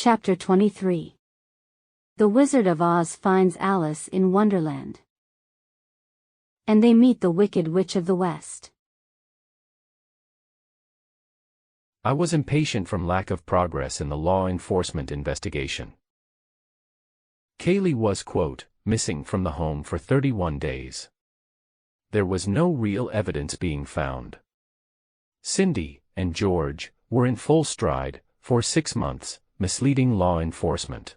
Chapter 23. The Wizard of Oz finds Alice in Wonderland. And they meet the Wicked Witch of the West. I was impatient from lack of progress in the law enforcement investigation. Kaylee was, quote, missing from the home for 31 days. There was no real evidence being found. Cindy and George were in full stride, for 6 months, misleading law enforcement.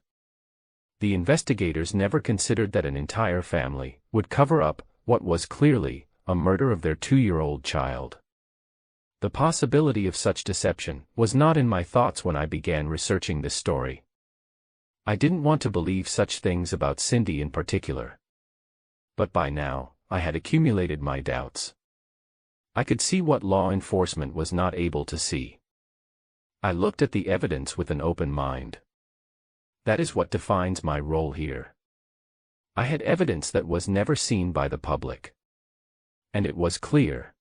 The investigators never considered that an entire family would cover up what was clearly a murder of their 2-year-old child. The possibility of such deception was not in my thoughts when I began researching this story. I didn't want to believe such things about Cindy in particular. But by now, I had accumulated my doubts. I could see what law enforcement was not able to see. I looked at the evidence with an open mind. That is what defines my role here. I had evidence that was never seen by the public. And it was clear.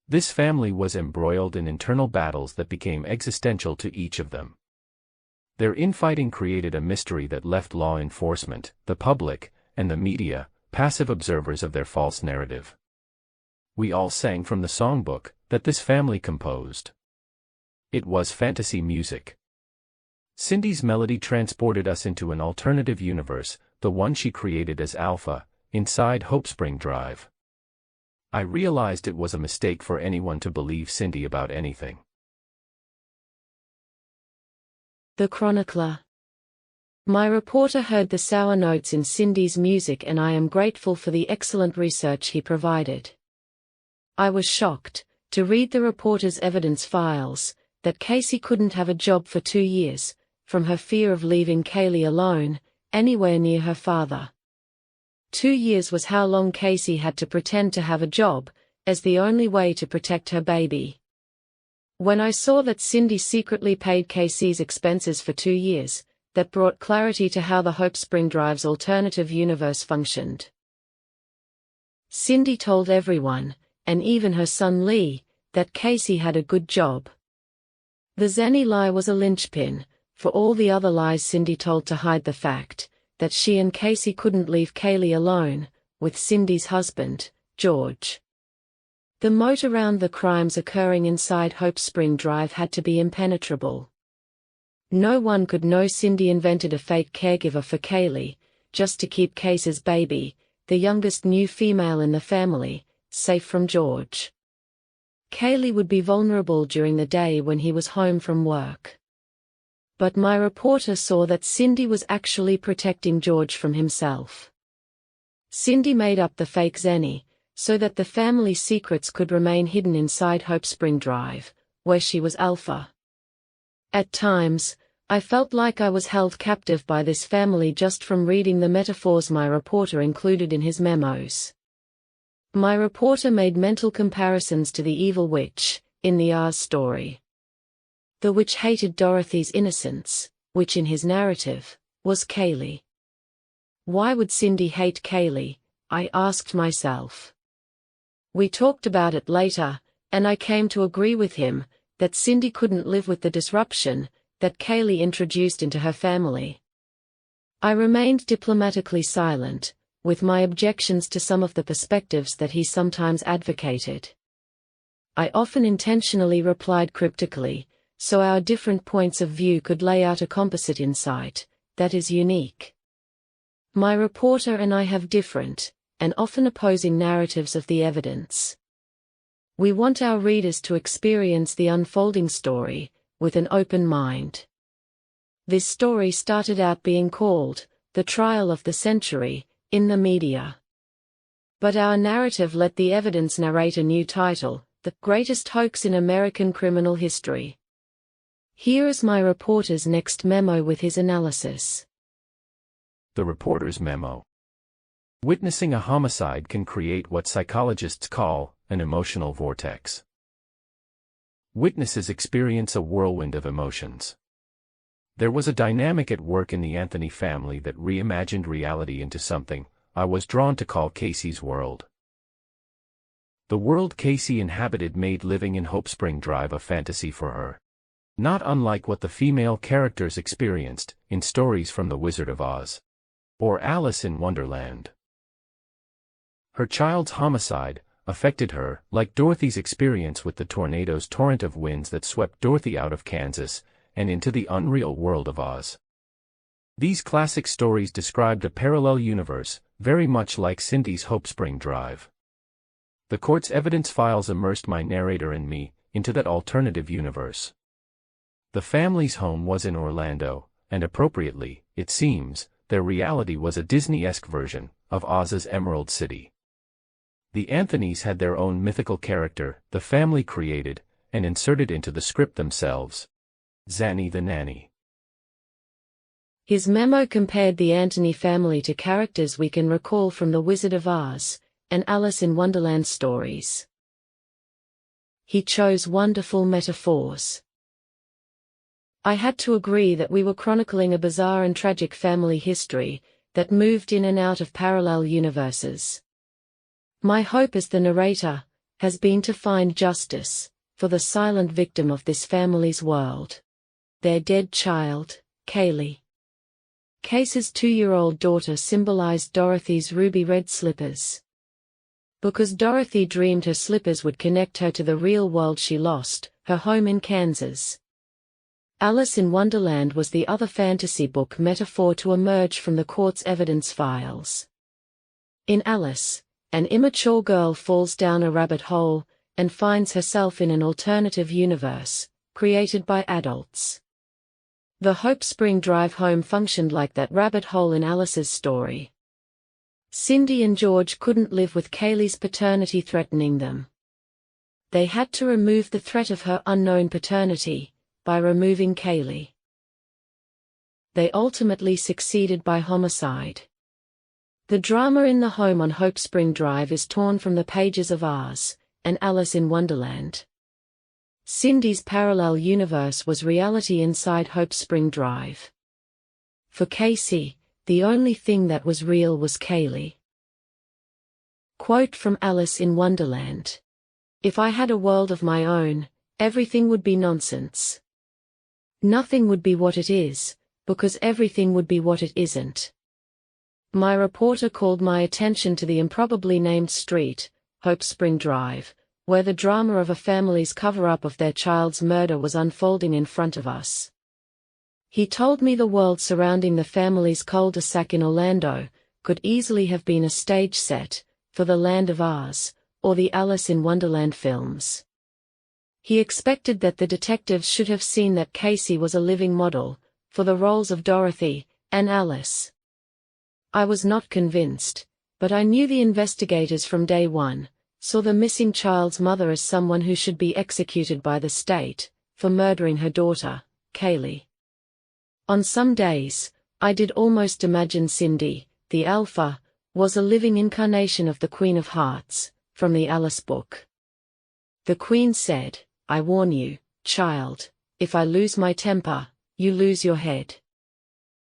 This family was embroiled in internal battles that became existential to each of them. Their infighting created a mystery that left law enforcement, the public, and the media passive observers of their false narrative. We all sang from the songbook that this family composed. It was fantasy music. Cindy's melody transported us into an alternative universe, the one she created as Alpha, inside Hope Spring Drive. I realized it was a mistake for anyone to believe Cindy about anything. The Chronicler. My reporter heard the sour notes in Cindy's music, and I am grateful for the excellent research he provided. I was shocked to read the reporter's evidence files that Casey couldn't have a job for 2 years, from her fear of leaving Kaylee alone, anywhere near her father. 2 years was how long Casey had to pretend to have a job, as the only way to protect her baby. When I saw that Cindy secretly paid Casey's expenses for 2 years, that brought clarity to how the Hope Spring Drive's alternative universe functioned. Cindy told everyone, and even her son Lee, that Casey had a good job. The Zenny lie was a linchpin for all the other lies Cindy told to hide the fact that she and Casey couldn't leave Kaylee alone with Cindy's husband, George. The moat around the crimes occurring inside Hope Spring Drive had to be impenetrable. No one could know Cindy invented a fake caregiver for Kaylee, just to keep Casey's baby, the youngest new female in the family, safe from George. Kaylee would be vulnerable during the day when he was home from work. But my reporter saw that Cindy was actually protecting George from himself. Cindy made up the fake Zenny, so that the family secrets could remain hidden inside Hope Spring Drive, where she was Alpha. At times, I felt like I was held captive by this family just from reading the metaphors my reporter included in his memos. My reporter made mental comparisons to the evil witch, in the Oz story. The witch hated Dorothy's innocence, which in his narrative, was Kaylee. Why would Cindy hate Kaylee? I asked myself. We talked about it later, and I came to agree with him, that Cindy couldn't live with the disruption that Kaylee introduced into her family. I remained diplomatically silent, with my objections to some of the perspectives that he sometimes advocated. I often intentionally replied cryptically, so our different points of view could lay out a composite insight that is unique. My reporter and I have different, and often opposing narratives of the evidence. We want our readers to experience the unfolding story with an open mind. This story started out being called the trial of the century in the media. But our narrative let the evidence narrate a new title, the greatest hoax in American criminal history. Here is my reporter's next memo with his analysis. The reporter's memo. Witnessing a homicide can create what psychologists call an emotional vortex. Witnesses experience a whirlwind of emotions. There was a dynamic at work in the Anthony family that reimagined reality into something I was drawn to call Casey's world. The world Casey inhabited made living in Hope Spring Drive a fantasy for her. not unlike what the female characters experienced in stories from The Wizard of Oz or Alice in Wonderland. Her child's homicide affected her, like Dorothy's experience with the tornado's torrent of winds that swept Dorothy out of Kansas and into the unreal world of Oz. These classic stories described a parallel universe, very much like Cindy's Hope Spring Drive. The court's evidence files immersed my narrator and me into that alternative universe. The family's home was in Orlando, and appropriately, it seems, their reality was a Disney-esque version of Oz's Emerald City. The Anthonys had their own mythical character, the family created and inserted into the script themselves. Zanny the Nanny. His memo compared the Anthony family to characters we can recall from The Wizard of Oz and Alice in Wonderland stories. He chose wonderful metaphors. I had to agree that we were chronicling a bizarre and tragic family history that moved in and out of parallel universes. My hope as the narrator has been to find justice for the silent victim of this family's world. Their dead child, Kaylee. Case's 2-year-old daughter symbolized Dorothy's ruby red slippers. Because Dorothy dreamed her slippers would connect her to the real world she lost, her home in Kansas. Alice in Wonderland was the other fantasy book metaphor to emerge from the court's evidence files. In Alice, an immature girl falls down a rabbit hole and finds herself in an alternative universe, created by adults. The Hope Spring Drive home functioned like that rabbit hole in Alice's story. Cindy and George couldn't live with Kaylee's paternity threatening them. They had to remove the threat of her unknown paternity by removing Kaylee. They ultimately succeeded by homicide. The drama in the home on Hope Spring Drive is torn from the pages of Oz and Alice in Wonderland. Cindy's parallel universe was reality inside Hope Spring Drive. For Casey, the only thing that was real was Kaylee. Quote from Alice in Wonderland. If I had a world of my own, everything would be nonsense. Nothing would be what it is, because everything would be what it isn't. My reporter called my attention to the improbably named street, Hope Spring Drive, where the drama of a family's cover-up of their child's murder was unfolding in front of us. He told me the world surrounding the family's cul-de-sac in Orlando could easily have been a stage set for The Land of Oz or the Alice in Wonderland films. He expected that the detectives should have seen that Casey was a living model for the roles of Dorothy and Alice. I was not convinced, but I knew the investigators from day one saw the missing child's mother as someone who should be executed by the state for murdering her daughter, Kaylee. On some days, I did almost imagine Cindy, the alpha, was a living incarnation of the Queen of Hearts, from the Alice book. The Queen said, "I warn you, child, if I lose my temper, you lose your head."